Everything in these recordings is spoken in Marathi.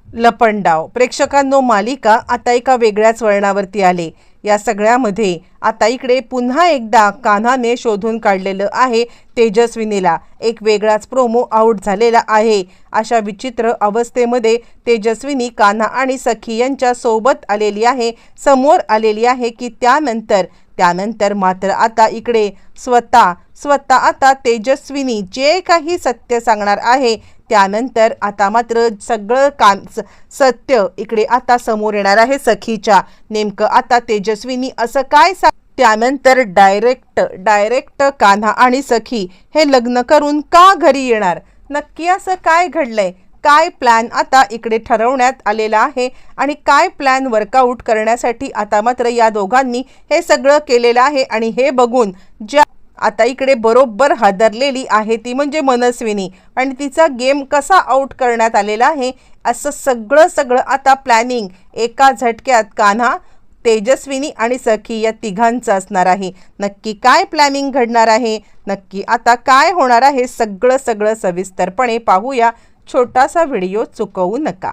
लपंडाव प्रेक्षकांनो, मालिका आता एका वेगळ्याच वळणावरती आले। या सगळ्यामध्ये आता इकडे पुन्हा एकदा कान्हाने शोधून काढलेलं आहे तेजस्विनीला। एक वेगळाच प्रोमो आउट झालेला आहे। अशा विचित्र अवस्थेमध्ये तेजस्विनी कान्हा आणि सखी यांच्या सोबत आलेली आहे, समोर आलेली आहे की त्यानंतर मात्र आता इकडे स्वतः आता तेजस्विनी जे काही सत्य सांगणार आहे, त्यानंतर आता मात्र सगळं सत्य इकडे आता समोर येणार आहे सखीच्या। नेमकं आता तेजस्विनी असं काय त्यानंतर डायरेक्ट कान्हा आणि सखी हे लग्न करून का घरी येणार, नक्की असं काय घडलंय, काय प्लॅन आता इकडे ठरवण्यात आलेला आहे आणि काय प्लॅन वर्कआउट करण्यासाठी आता मात्र या दोघांनी हे सगळं केलेलं आहे। आणि हे बघून ज्या आता इकडे बरोबर हादरलेली आहे ती म्हणजे मनस्विनी, आणि तिचा गेम कसा आउट करण्यात आलेला आहे असं सगळं आता प्लॅनिंग एका झटक्यात कान्हा, तेजस्विनी आणि सखी या तिघांचं असणार आहे। नक्की काय प्लॅनिंग घडणार आहे, नक्की आता काय होणार आहे, सगळं सविस्तरपणे पाहूया। छोटासा व्हिडिओ चुकवू नका।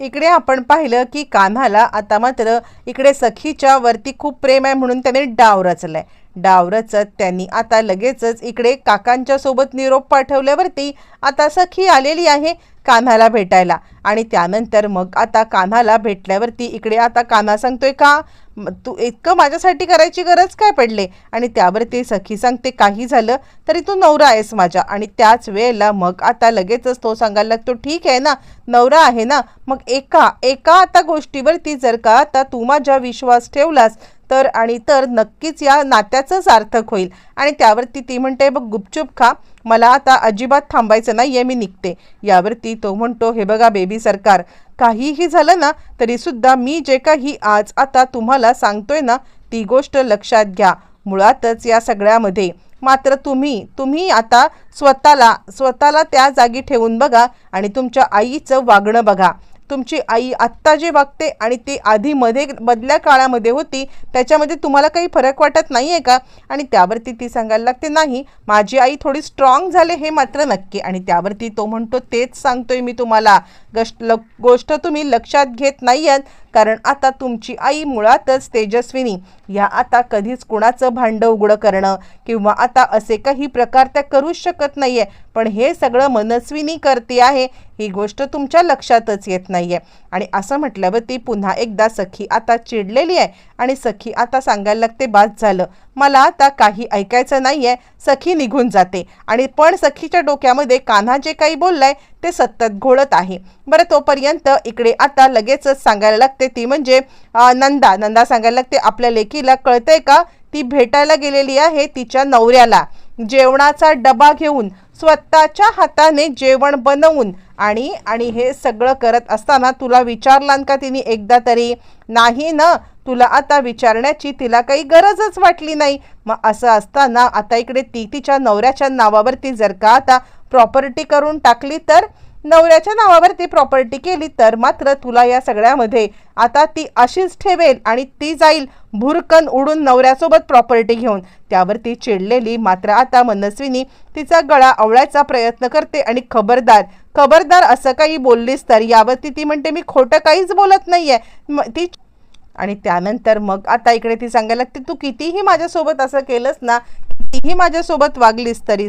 इकडे आपण पाहिलं की कान्हाला आता मात्र इकडे सखीच्या वरती खूप प्रेम आहे म्हणून त्याने डाव रचलाय। डाव रचत त्यांनी आता लगेचच इकडे काकांच्या सोबत निरोप पाठवल्यावरती आता सखी आलेली आहे कान्हाला भेटायला। आणि त्यानंतर मग आता कान्हाला भेटल्यावरती इकडे आता कान्हा सांगतोय, का तू इतकं माझ्यासाठी करायची गरज काय पडले, आणि त्यावरती सखी सांगते, काही झालं तरी तू नवरा आहेस माझा। आणि त्याच वेळेला मग आता लगेचच तो सांगायला लागतो, ठीक आहे ना, नवरा आहे ना, मग एका आता गोष्टीवरती जर का आता तू माझा विश्वास ठेवलास तर नक्कीच या नात्याचं सार्थक होईल। आणि त्यावरती ती म्हणते, बघ गुपचूप खा, मला आता अजिबात थांबायचं नाहीये, मी निघते। यावरती तो म्हणतो, हे बघा बेबी सरकार, काहीही झालं ना तरी सुद्धा मी जे काही आज आता तुम्हाला सांगतोय ना ती गोष्ट लक्षात घ्या। मुळातच या सगळ्यामध्ये मात्र तुम्ही आता स्वतःला त्या जागी ठेवून बघा आणि तुमच्या आईचं वागणं बघा। तुमची आई आत्ता जे वागते आणि ती आधी मधल्या काळामध्ये होती त्याच्यामध्ये तुम्हाला काही फरक वाटत नाहीये का? आणि त्यावरती ती सांगायला लागते, नाही, माझी आई थोडी स्ट्रॉंग झाले हे मात्र नक्की। आणि त्यावरती तो म्हणतो, तेच सांगतोय मी तुम्हाला, गोष्ट तुम्ही लक्षात घेत नाहीयेत, कारण आता तुमची आई मुळातच तेजस्विनी या आता कधीच कुणाचं भांडं उघडं करणं किंवा आता असे काही प्रकार त्या करूच शकत नाहीये, पण हे सगळं मनस्विनी करते आहे, ही गोष्ट तुमच्या लक्षातच येत नाहीये। आणि असं म्हटल्यावर ती पुन्हा एकदा सखी आता चिडलेली आहे आणि सखी आता सांगायला लागते, बाद झालं, मला आता काही ऐकायचं नाहीये। सखी निघून जाते आणि पण सखीच्या डोक्यामध्ये कान्हा जे काही बोललाय ते सतत घोळत आहे। बरं, तोपर्यंत इकडे आता लगेचच सांगायला लागते ती म्हणजे नंदा सांगायला लागते, आपल्या लेकीला कळतंय का, ती भेटायला गेलेली आहे तिच्या नवऱ्याला, जेवणाचा डबा घेऊन, स्वतःच्या हाताने जेवण बनवून, आणि हे सगळं करत असताना तुला विचारलं का तिने एकदा तरी? नाही ना, तुला आता विचारण्याची तिला काही गरजच वाटली नाही। मग असं असताना आता इकडे ती तिच्या नवऱ्याच्या नावावरती जर का आता प्रॉपर्टी करून टाकली तर, नवऱ्याच्या नावावरती प्रॉपर्टी केली तर मात्र तुला या सगळ्यामध्ये आता ती अशीच ठेवेल आणि ती जाईल भुरकन उडून नवऱ्यासोबत प्रॉपर्टी घेऊन। त्यावरती चिडलेली मात्र आता मनस्विनी तिचा गळा आवळायचा प्रयत्न करते आणि खबरदार असं काही बोललीस तर, यावरती ती म्हणते, मी खोटं काहीच बोलत नाहीये ती। आणि त्यानंतर मग आता इकडे ती सांगायला लागते, तू कितीही माझ्यासोबत असं केलंस ना, कितीही माझ्यासोबत वागलीस तरी।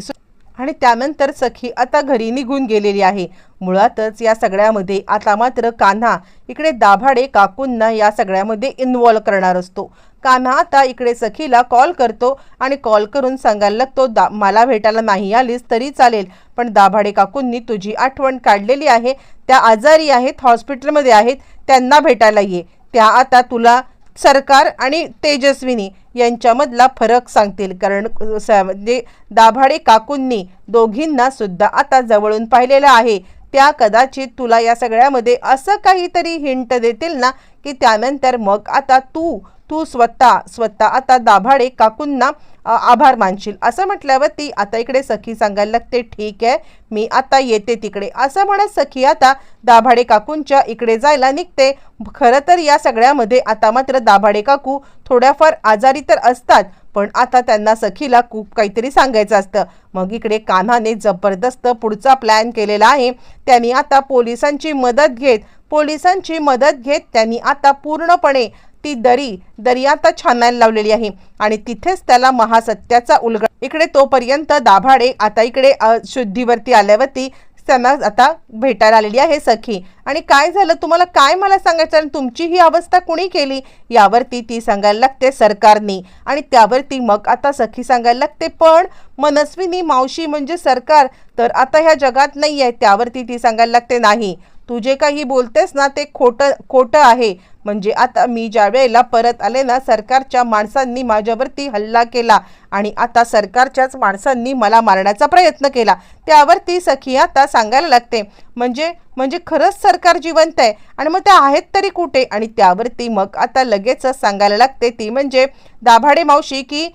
आणि त्यानंतर सखी आता घरी निघून गेलेली आहे। मुळातच या सगळ्यामध्ये आता मात्र कान्हा इकडे दाभाडे काकूंना या सगळ्यामध्ये इन्व्हॉल्व करणार असतो। कान्हा आता इकडे सखीला कॉल करतो आणि कॉल करून सांगायला लागतो, मला भेटायला नाही आलीस तरी चालेल, पण दाभाडे काकूंनी तुझी आठवण काढलेली आहे, त्या आजारी आहेत, हॉस्पिटलमध्ये आहेत, त्यांना भेटायला ये। त्या आता तुला सरकार आणि तेजस्विनी यांच्यामधला फरक सांगतील, कारण म्हणजे दाभाडे काकूंनी दोघींना सुद्धा आता जवळून पाहिलेलं आहे। त्या कदाचित तुला या सगळ्यामध्ये असं काहीतरी हिंट देतील ना की त्यानंतर मग आता तू स्वतः आता दाभाडे काकूंना आभार मानशील। असं म्हटल्यावर ती आता इकडे सखी सांगायला लागते, ठीक आहे, मी आता येते तिकडे। असं म्हणत सखी आता दाभाडे काकूंच्या इकडे जायला निघते। खरं तर या सगळ्यामध्ये आता मात्र दाभाडे काकू थोड्याफार आजारी तर असतात, पण आता त्यांना सखीला खूप काहीतरी सांगायचं असतं। मग इकडे कान्हाने जबरदस्त पुढचा प्लॅन केलेला आहे। त्यांनी आता पोलिसांची मदत घेत त्यांनी आता पूर्णपणे ती दरी आता छानायला लावलेली आहे आणि तिथेच त्याला महासत्याचा उलगडा। इकडे तोपर्यंत दाभाडे आता इकडे शुद्धीवरती आल्यावरती त्यांना आता भेटायला आलेली आहे सखी। आणि काय झालं तुम्हाला, काय मला सांगायचं आणि तुमची ही अवस्था कुणी केली, यावरती ती सांगायला लागते सरकारने। आणि त्यावरती मग आता सखी सांगायला लागते पण मनस्विनी मावशी म्हणजे सरकार तर आता ह्या जगात नाही आहे। त्यावरती ती सांगायला लागते नाही, तू जे काही बोलतेस ना ते खोटं आहे। म्हणजे आता मी ज्या वेळेला परत आले ना, सरकारच्या माणसांनी माझ्यावरती हल्ला केला आणि आता सरकारच्याच माणसांनी मला मारण्याचा प्रयत्न केला। त्यावरती सखी आता सांगायला लागते म्हणजे खरंच सरकार जिवंत आहे आणि मग ते आहेत तरी कुठे। आणि त्यावरती मग आता लगेचच सांगायला लागते ती म्हणजे दाभाडे मावशी की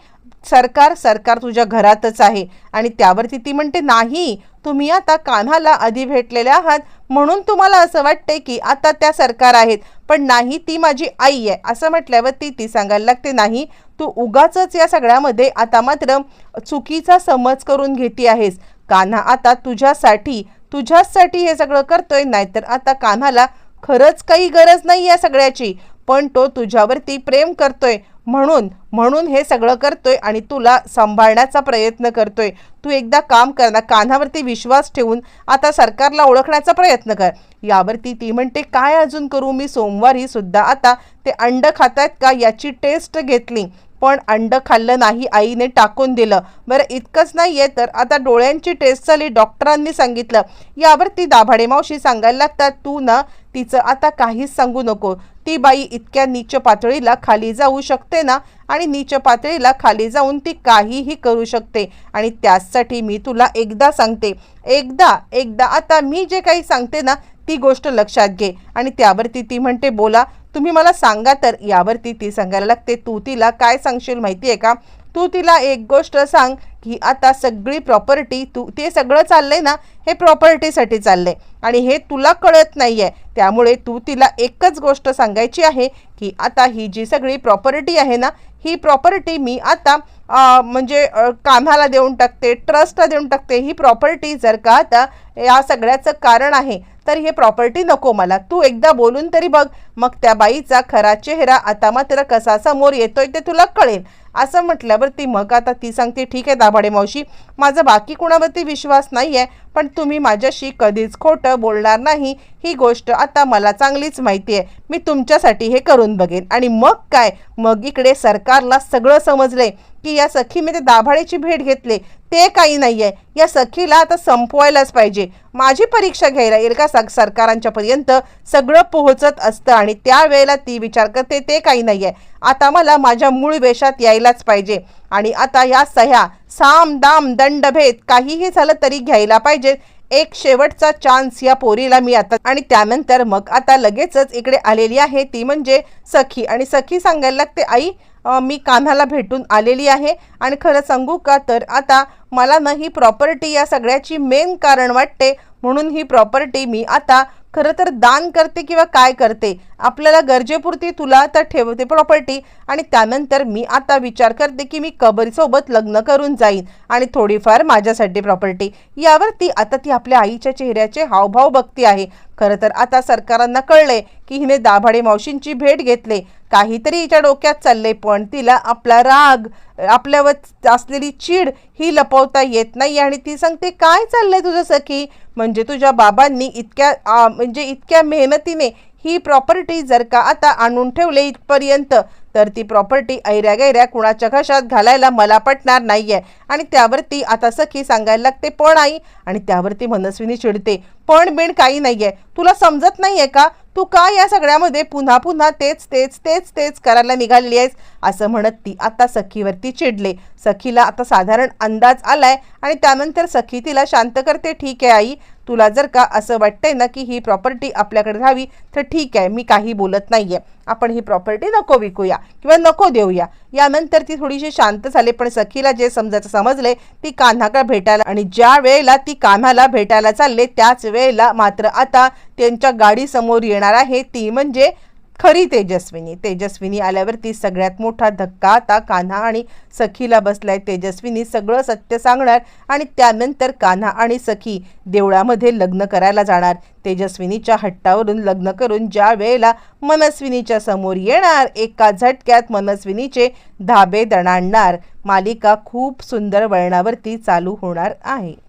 सरकार तुझ्या घरातच आहे। आणि त्यावरती ती म्हणते नाही, तुम्ही आता कान्हाला आधी भेटलेले आहात म्हणून तुम्हाला असं वाटते की आता त्या सरकार आहेत, पण नाही, ती माझी आई आहे। असं म्हटल्यावरती ती सांगायला लागते नाही, तू उगाचच या सगळ्यामध्ये आता मात्र चुकीचा समज करून घेती आहेस। कान्हा आता तुझ्यासाठी हे सगळं करतोय, नाहीतर आता कान्हाला खरंच काही गरज नाही या सगळ्याची, पण तो तुझ्यावरती प्रेम करतोय म्हणून हे सगळं करतोय आणि तुला सांभाळण्याचा प्रयत्न करतोय। तू एकदा काम कर ना, कान्हावरती विश्वास ठेवून आता सरकारला ओळखण्याचा प्रयत्न कर। यावरती ती म्हणते काय अजून करू, मी सोमवारी सुद्धा आता ते अंड खातायत का याची टेस्ट घेतली पण अंड खाल्लं नाही, आईने टाकून दिलं। बरं इतकंच नाहीये तर आता डोळ्यांची टेस्ट झाली, डॉक्टरांनी सांगितलं। यावरती दाभाडे मावशी सांगायला लागतात तू ना तिचं आता काहीच सांगू नको, ती बाई इतक्या नीच पातळीला खाली जाऊ शकते ना, आणि नीच पातळीला खाली जाऊन ती काहीही करू शकते। आणि त्यासाठी मी तुला एकदा सांगते, एकदा आता मी जे काही सांगते ना ती गोष्ट लक्षात घे। आणि त्यावरती ती म्हणते बोला, तुम्ही मला सांगा तर। यावरती ती सांगायला लागते तू तिला काय सांगशील माहिती आहे का, तू तिला एक गोष्ट सांग की आता सगळी प्रॉपर्टी ते सगळं चाललंय ना हे प्रॉपर्टीसाठी चाललंय आणि हे तुला कळत नाहीये। त्यामुळे तू तिला एकच गोष्ट सांगायची आहे की आता ही जी सगळी प्रॉपर्टी आहे ना, ही प्रॉपर्टी मी आता कान्हाला देऊन टाकते, ट्रस्टला देऊन टाकते। ही प्रॉपर्टी जर का आता या सगळ्याचं कारण आहे तर हे प्रॉपर्टी नको मला, तू एकदा बोलून तरी बघ, मग त्या बाईचा खरा चेहरा आता मात्र कसा समोर येतोय ते तुला कळेल। असं म्हटल्यावरती मग आता ती सांगते ठीक आहे दाभाडे मावशी, माझा बाकी कोणावरती विश्वास नाही आहे, पण तुम्ही माझ्याशी कधीच खोटं बोलणार नाही ही गोष्ट आता मला चांगलीच माहिती आहे, मी तुमच्यासाठी हे करून बघेन। आणि मग काय, मग इकडे सरकारला सगळं समजलंय की या सखीने ते दाभाडेची भेट घेतली ते काही नाहीये, या सखीला आता संपवायलाच पाहिजे। माझी परीक्षा घ्यायला येईल का सरकारांच्या पर्यंत सगळं पोहोचत असतं आणि त्यावेळेला ती विचार करते ते काही नाहीये, आता मला माझ्या मूळ वेशात यायलाच पाहिजे आणि आता या सह्या साम दाम दंडभेद काहीही झालं तरी घ्यायला पाहिजे। एक शेवटचा चान्स या पोरीला मी आता। आणि त्यानंतर मग आता लगेचच इकडे आलेली आहे ती म्हणजे सखी। आणि सखी सांगायला लागते आई मी कान्हाला भेटून आलेली आहे आणि खरं सांगू का तर आता मला ना ही प्रॉपर्टी या सगळ्याची मेन कारण वाटते, म्हणून ही प्रॉपर्टी मी आता खरं तर दान करते किंवा काय करते, आपल्याला गरजेपुरती तुला आता ठेवते प्रॉपर्टी आणि त्यानंतर मी आता विचार करते की मी कबरीसोबत लग्न करून जाईन आणि थोडीफार माझ्यासाठी प्रॉपर्टी। यावरती आता ती आपल्या आईच्या चेहऱ्याचे हावभाव बघती आहे। खरं तर आता सरकारांना कळले की हिने दाभाडे मावशींची भेट घेतले, काहीतरी हिच्या डोक्यात चालले, पण तिला आपला राग आपल्यावर असलेली चीड ही लपवता येत नाही। आणि ती सांगते काय चाललंय तुझं सखी, म्हणजे तुझ्या बाबांनी इतक्या मेहनतीने ही प्रॉपर्टी जर का आता आणून ठेवले इथपर्यंत तर ती प्रॉपर्टी ऐऱ्या गैऱ्या कुणाच्या घशात घालायला मला पटणार नाहीये। आणि त्यावरती आता सखी सांगायला लागते पण आई, आणि त्यावरती मनस्विनी चिडते पण बिण काही नाहीये, तुला समजत नाहीये का, तू का या सगळ्यामध्ये पुन्हा पुन्हा तेच करायला निघालेली आहेस। असं म्हणत ती आता सखीवरती चिडले। सखीला आता साधारण अंदाज आलाय आणि त्यानंतर सखी तिला शांत करते, ठीक आहे आई, तुला जर का असं वाटतंय ना की ही प्रॉपर्टी आपल्याकडे राहावी तर ठीक आहे, मी काही बोलत नाहीये, आपण ही प्रॉपर्टी नको विकूया किंवा नको देऊया। यानंतर ती थोडीशी शांत झाली, पण सखीला जे समजले ती कान्हाकडे भेटायला, आणि ज्या वेळेला ती कान्हाला भेटायला चालले त्याच वेळेला मात्र आता त्यांच्या गाडी समोर येणार आहे ती म्हणजे खरी तेजस्विनी आल्यावरती सगळ्यात मोठा धक्का आता कान्हा आणि सखीला बसलाय। तेजस्विनी सगळं सत्य सांगणार आणि त्यानंतर कान्हा आणि सखी देवळामध्ये लग्न करायला जाणार। तेजस्विनीच्या हट्टावरून लग्न करून ज्या वेळेला मनस्विनीच्या समोर येणार, एका झटक्यात मनस्विनीचे धाबे दणाणणार। मालिका खूप सुंदर वळणावरती चालू होणार आहे।